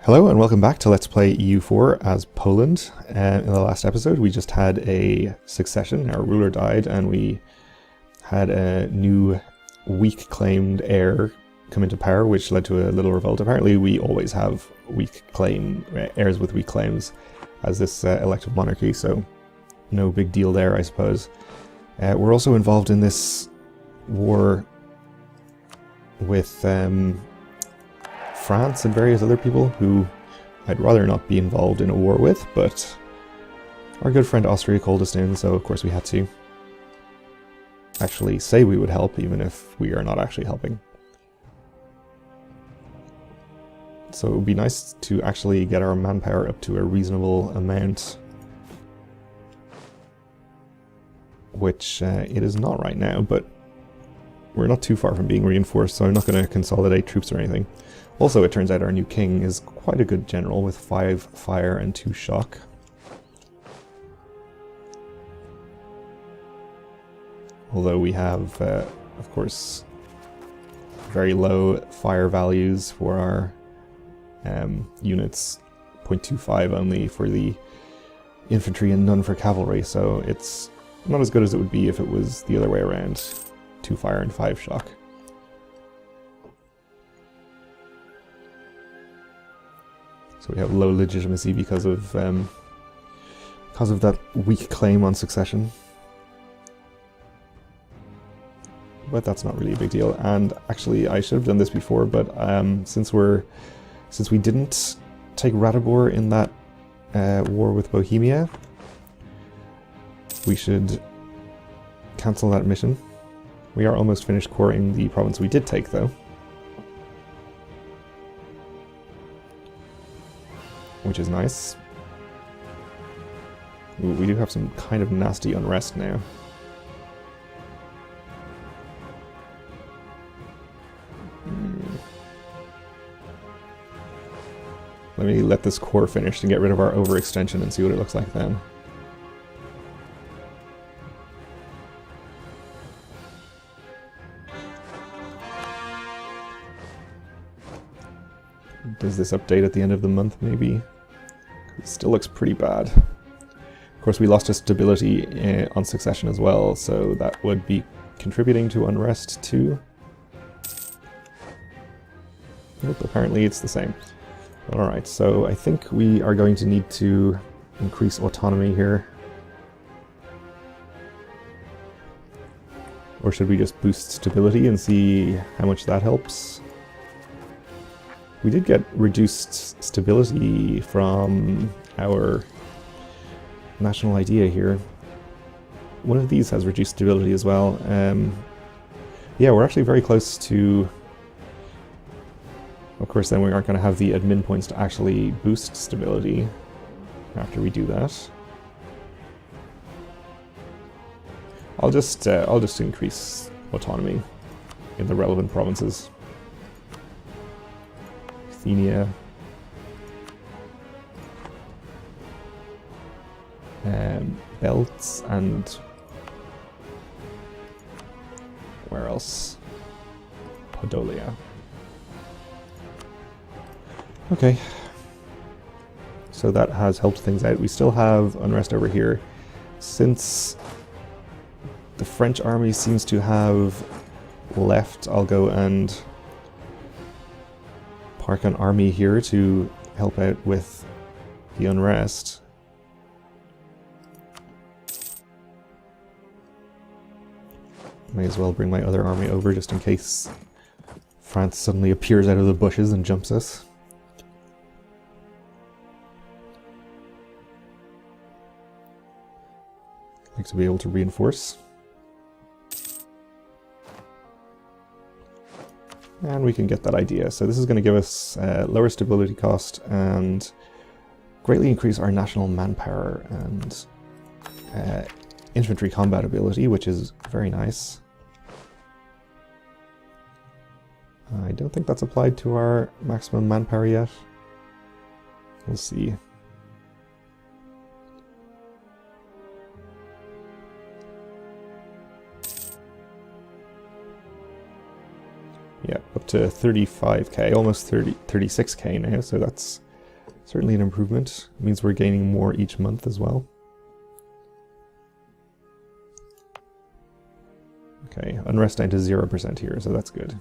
Hello and welcome back to Let's Play EU4 as Poland. In the last episode we just had a succession, our ruler died, and we had a new weak claimed heir come into power, which led to a little revolt. Apparently we always have heirs with weak claims as this elective monarchy, so no big deal there, I suppose. We're also involved in this war with France and various other people who I'd rather not be involved in a war with, but our good friend Austria called us in, so of course we had to actually say we would help, even if we are not actually helping. So it would be nice to actually get our manpower up to a reasonable amount, which it is not right now, but we're not too far from being reinforced, so I'm not going to consolidate troops or anything. Also, it turns out our new king is quite a good general with 5 fire and 2 shock. Although we have, of course, very low fire values for our units, 0.25 only for the infantry and none for cavalry, so it's not as good as it would be if it was the other way around, 2 fire and 5 shock. So we have low legitimacy because of that weak claim on succession. But that's not really a big deal. And actually, I should have done this before, but since we didn't take Ratibor in that war with Bohemia, we should cancel that mission. We are almost finished coring the province we did take, though, which is nice. Ooh, we do have some kind of nasty unrest now. Let me let this core finish to get rid of our overextension and see what it looks like then. Does this update at the end of the month, maybe? It still looks pretty bad. Of course, we lost a stability on succession as well, so that would be contributing to unrest too. Nope, apparently it's the same. Alright, so I think we are going to need to increase autonomy here. Or should we just boost stability and see how much that helps? We did get reduced stability from our national idea here. One of these has reduced stability as well. Yeah, we're actually very close to... Of course, then we aren't going to have the admin points to actually boost stability after we do that. I'll just increase autonomy in the relevant provinces. Ruthenia, Belts, and where else? Podolia. Okay, so that has helped things out. We still have unrest over here. Since the French army seems to have left, I'll go and park an army here to help out with the unrest. May as well bring my other army over just in case France suddenly appears out of the bushes and jumps us. Like to be able to reinforce. And we can get that idea. So this is going to give us lower stability cost and greatly increase our national manpower and infantry combat ability, which is very nice. I don't think that's applied to our maximum manpower yet. We'll see. Yeah, up to 35k, almost 36k now, so that's Certainly an improvement. It means we're gaining more each month as well. Okay, unrest down to 0% here, so that's good.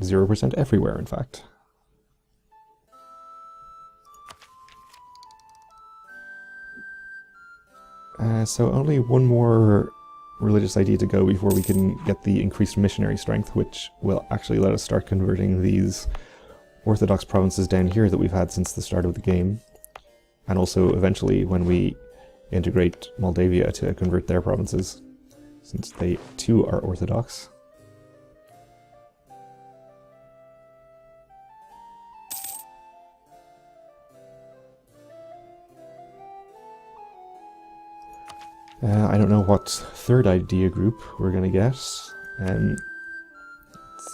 %0 everywhere, in fact. So only one more religious idea to go before we can get the increased missionary strength, which will actually let us start converting these Orthodox provinces down here that we've had since the start of the game. And also eventually when we integrate Moldavia to convert their provinces, since they too are Orthodox. I don't know what third idea group we're going to get. It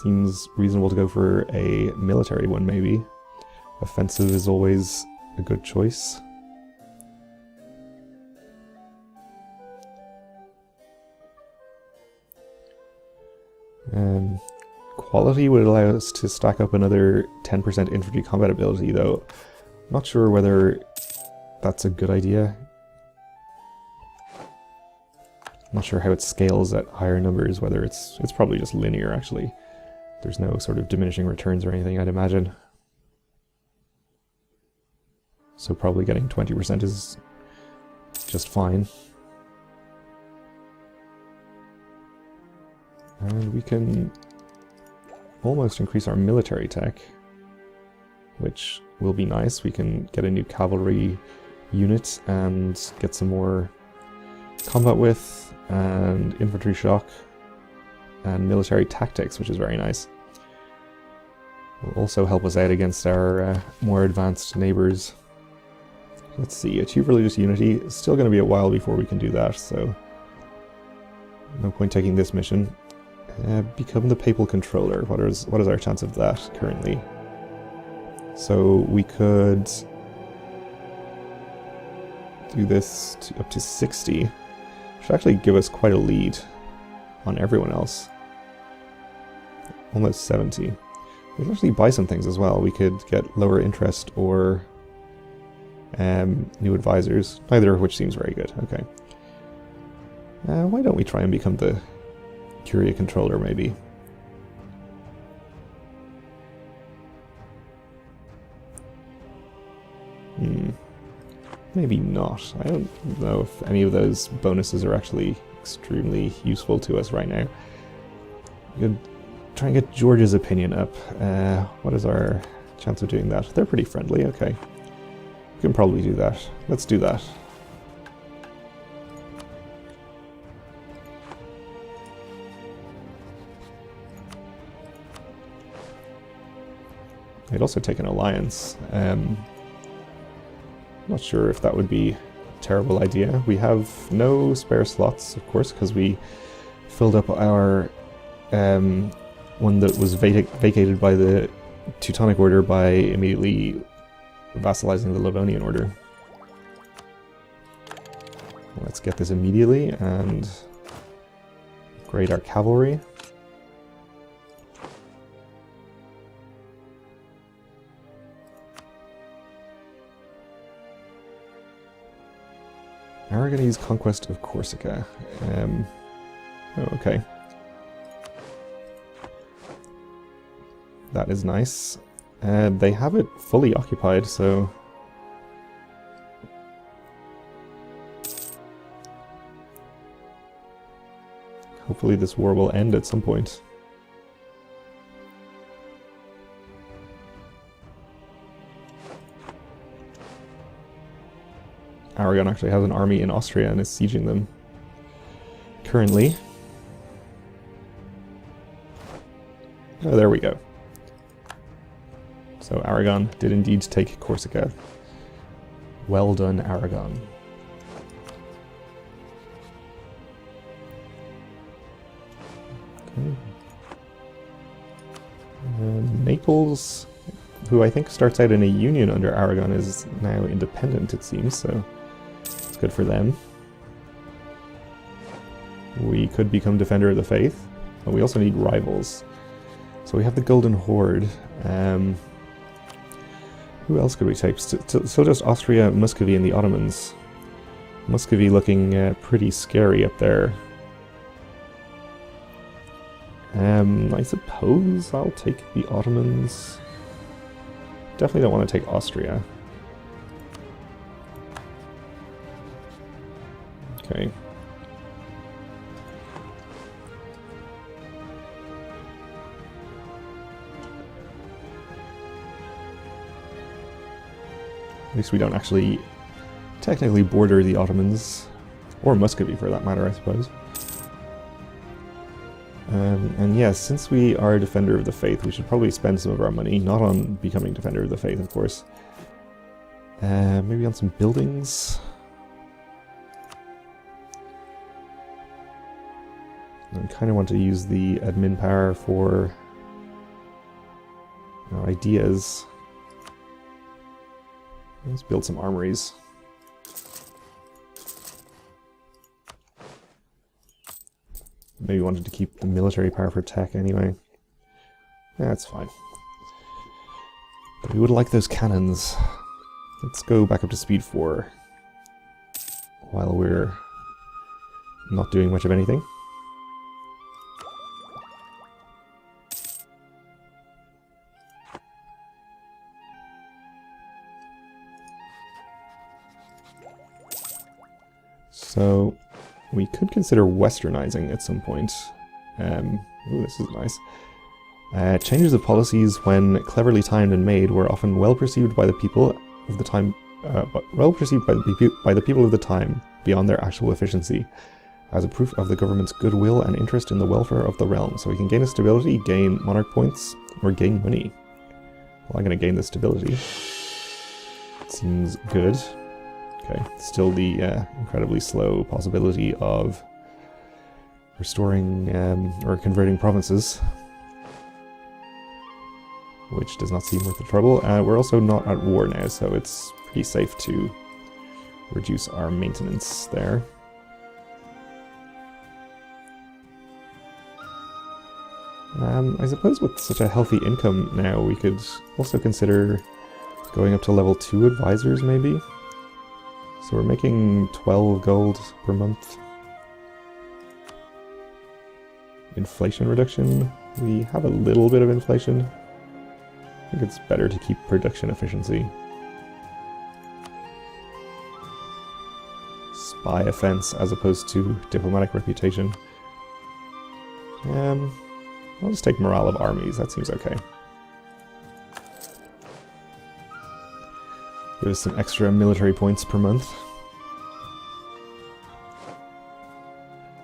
seems reasonable to go for a military one, maybe. Offensive is always a good choice. Quality would allow us to stack up another 10% infantry combat ability, though I'm not sure whether that's a good idea. I'm not sure how it scales at higher numbers, whether it's probably just linear, actually. There's no sort of diminishing returns or anything, I'd imagine. So probably getting 20% is just fine. And we can almost increase our military tech, which will be nice. We can get a new cavalry unit and get some more combat width and infantry shock and military tactics, which is very nice. Will also help us out against our more advanced neighbors. Let's see, achieve religious unity. It's still going to be a while before we can do that, so no point taking this mission. Become the papal controller. What is our chance of that currently? So we could do this up to 60. Should actually give us quite a lead on everyone else. Almost 70. We can actually buy some things as well. We could get lower interest or new advisors, neither of which seems very good. Okay. Why don't we try and become the Curia controller, maybe? Maybe not. I don't know if any of those bonuses are actually extremely useful to us right now. We could try and get George's opinion up. What is our chance of doing that? They're pretty friendly, okay. We can probably do that. Let's do that. I'd also take an alliance. Not sure if that would be a terrible idea. We have no spare slots, of course, because we filled up our one that was vacated by the Teutonic Order by immediately vassalizing the Livonian Order. Let's get this immediately and upgrade our cavalry. Aragonese conquest of Corsica. Oh, okay. That is nice. They have it fully occupied, so... hopefully this war will end at some point. Aragon actually has an army in Austria and is sieging them currently. Oh, there we go. So Aragon did indeed take Corsica. Well done, Aragon. Okay. Naples, who I think starts out in a union under Aragon, is now independent, it seems, so it's good for them. We could become Defender of the Faith, but we also need rivals. So we have the Golden Horde. Who else could we take? So just Austria, Muscovy, and the Ottomans. Muscovy looking pretty scary up there. I suppose I'll take the Ottomans. Definitely don't want to take Austria. Okay. At least we don't actually technically border the Ottomans, or Muscovy for that matter, I suppose. And yes, since we are Defender of the Faith, we should probably spend some of our money, not on becoming Defender of the Faith, of course. Maybe on some buildings. I kind of want to use the admin power for ideas. Let's build some armories. Maybe wanted to keep the military power for tech anyway. Yeah, that's fine. But we would like those cannons. Let's go back up to speed 4 while we're not doing much of anything. So we could consider westernizing at some point. Ooh, this is nice. Changes of policies, when cleverly timed and made, were often well perceived by the people of the time, by the people of the time beyond their actual efficiency, as a proof of the government's goodwill and interest in the welfare of the realm. So we can gain a stability, gain monarch points, or gain money. Well, I'm going to gain the stability. Seems good. Okay, still the incredibly slow possibility of restoring or converting provinces, which does not seem worth the trouble. We're also not at war now, so it's pretty safe to reduce our maintenance there. I suppose with such a healthy income now, we could also consider going up to level 2 advisors, maybe? So we're making 12 gold per month. Inflation reduction. We have a little bit of inflation. I think it's better to keep production efficiency. Spy offense as opposed to diplomatic reputation. I'll just take morale of armies, that seems okay. Give us some extra military points per month.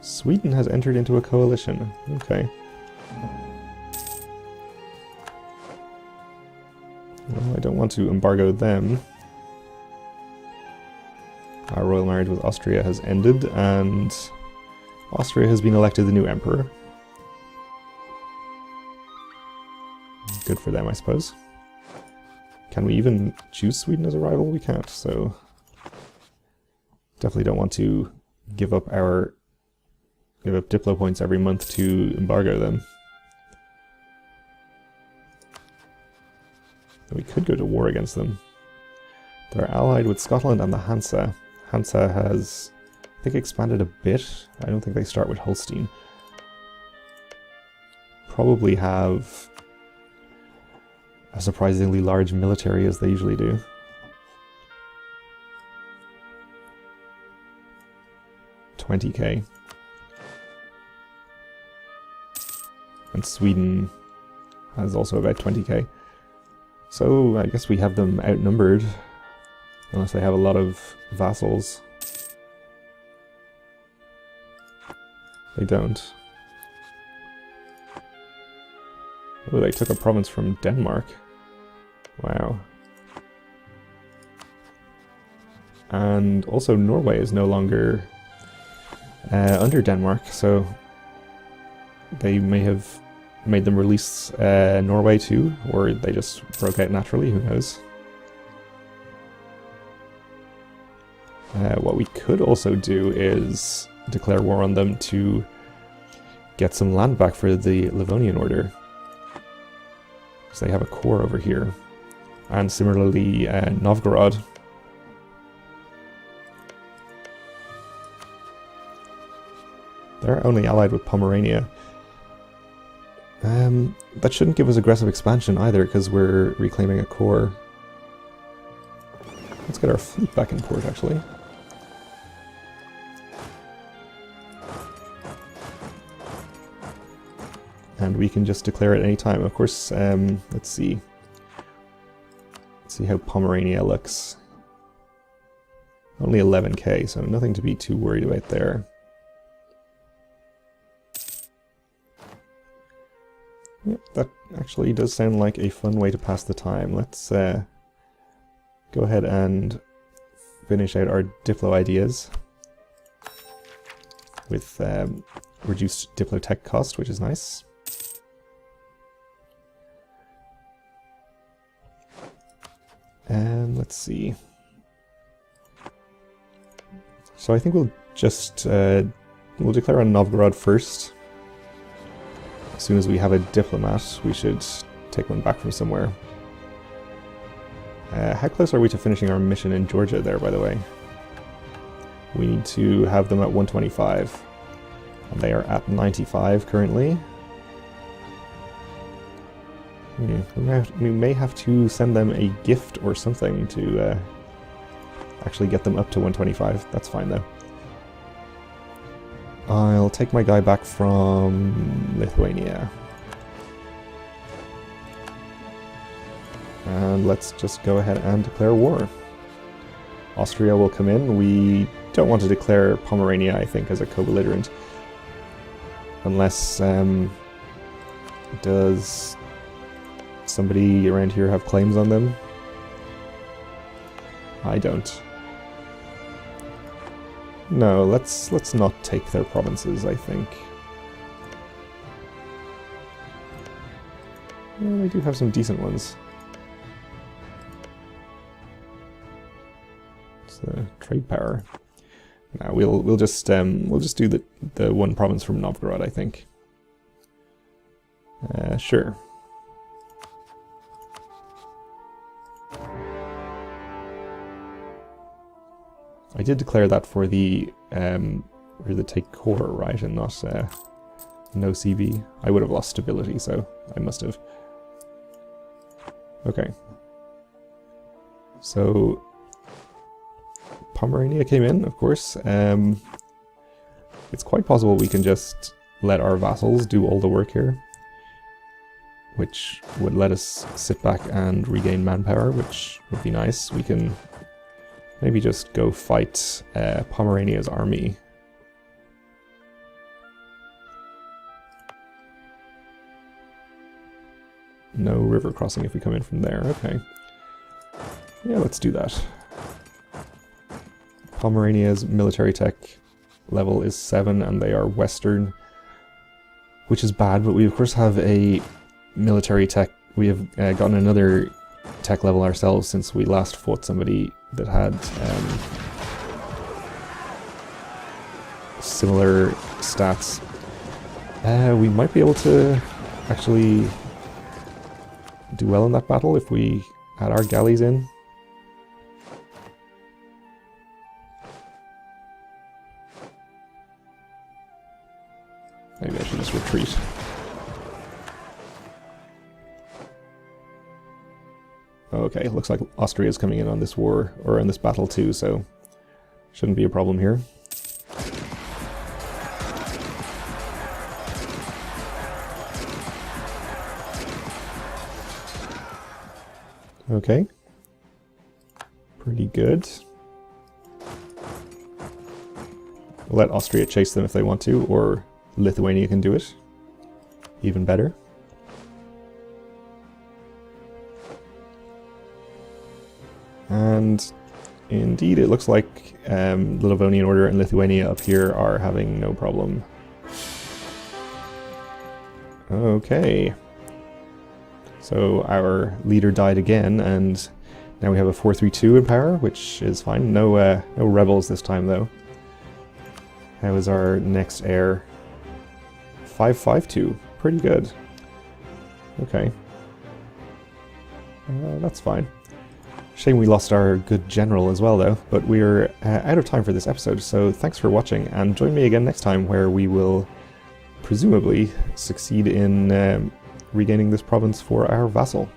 Sweden has entered into a coalition. Okay. Well, I don't want to embargo them. Our royal marriage with Austria has ended, and Austria has been elected the new emperor. Good for them, I suppose. Can we even choose Sweden as a rival? We can't, so definitely don't want to give up Diplo points every month to embargo them. We could go to war against them. They're allied with Scotland and the Hansa. Hansa has, I think, expanded a bit. I don't think they start with Holstein. Probably have a surprisingly large military, as they usually do. $20,000. And Sweden has also about 20,000. So I guess we have them outnumbered, unless they have a lot of vassals. They don't. Oh, they took a province from Denmark. Wow. And also Norway is no longer under Denmark, so they may have made them release Norway too, or they just broke out naturally, who knows. What we could also do is declare war on them to get some land back for the Livonian Order. So they have a core over here. And similarly, Novgorod. They're only allied with Pomerania. That shouldn't give us aggressive expansion either, because we're reclaiming a core. Let's get our fleet back in port, actually. And we can just declare at any time. Of course, let's see. Let's see how Pomerania looks. Only 11k, so nothing to be too worried about there. Yep, that actually does sound like a fun way to pass the time. Let's go ahead and finish out our Diplo ideas with reduced Diplotech cost, which is nice. And let's see. So I think we'll just we'll declare on Novgorod first. As soon as we have a diplomat, we should take one back from somewhere. How close are we to finishing our mission in Georgia there, by the way? We need to have them at 125. And they are at 95 currently. We may have to send them a gift or something to actually get them up to 125. That's fine though. I'll take my guy back from Lithuania. And let's just go ahead and declare war. Austria will come in. We don't want to declare Pomerania, I think, as a co-belligerent. Unless, does somebody around here have claims on them? I don't. No, let's not take their provinces, I think. Well, they do have some decent ones. It's the trade power. No, we'll just do the one province from Novgorod, I think. Sure. I did declare that for the take core, right, and not no CV. I would have lost stability, so I must have. Okay. So Pomerania came in, of course. It's quite possible we can just let our vassals do all the work here, which would let us sit back and regain manpower, which would be nice. We can maybe just go fight Pomerania's army. No river crossing if we come in from there. Okay. Yeah, let's do that. Pomerania's military tech level is 7 and they are Western, which is bad, but we of course have a military tech. We have gotten another tech level ourselves since we last fought somebody that had similar stats. We might be able to actually do well in that battle if we had our galleys in. Maybe I should just retreat. Okay, looks like Austria is coming in on this war, or in this battle too, so shouldn't be a problem here. Okay. Pretty good. We'll let Austria chase them if they want to, or Lithuania can do it. Even better. And indeed, it looks like the Livonian Order and Lithuania up here are having no problem. Okay. So our leader died again, and now we have a 432 in power, which is fine. No rebels this time, though. How is our next heir? 552. Pretty good. Okay. That's fine. Shame we lost our good general as well, though, but we're out of time for this episode, so thanks for watching, and join me again next time where we will presumably succeed in regaining this province for our vassal.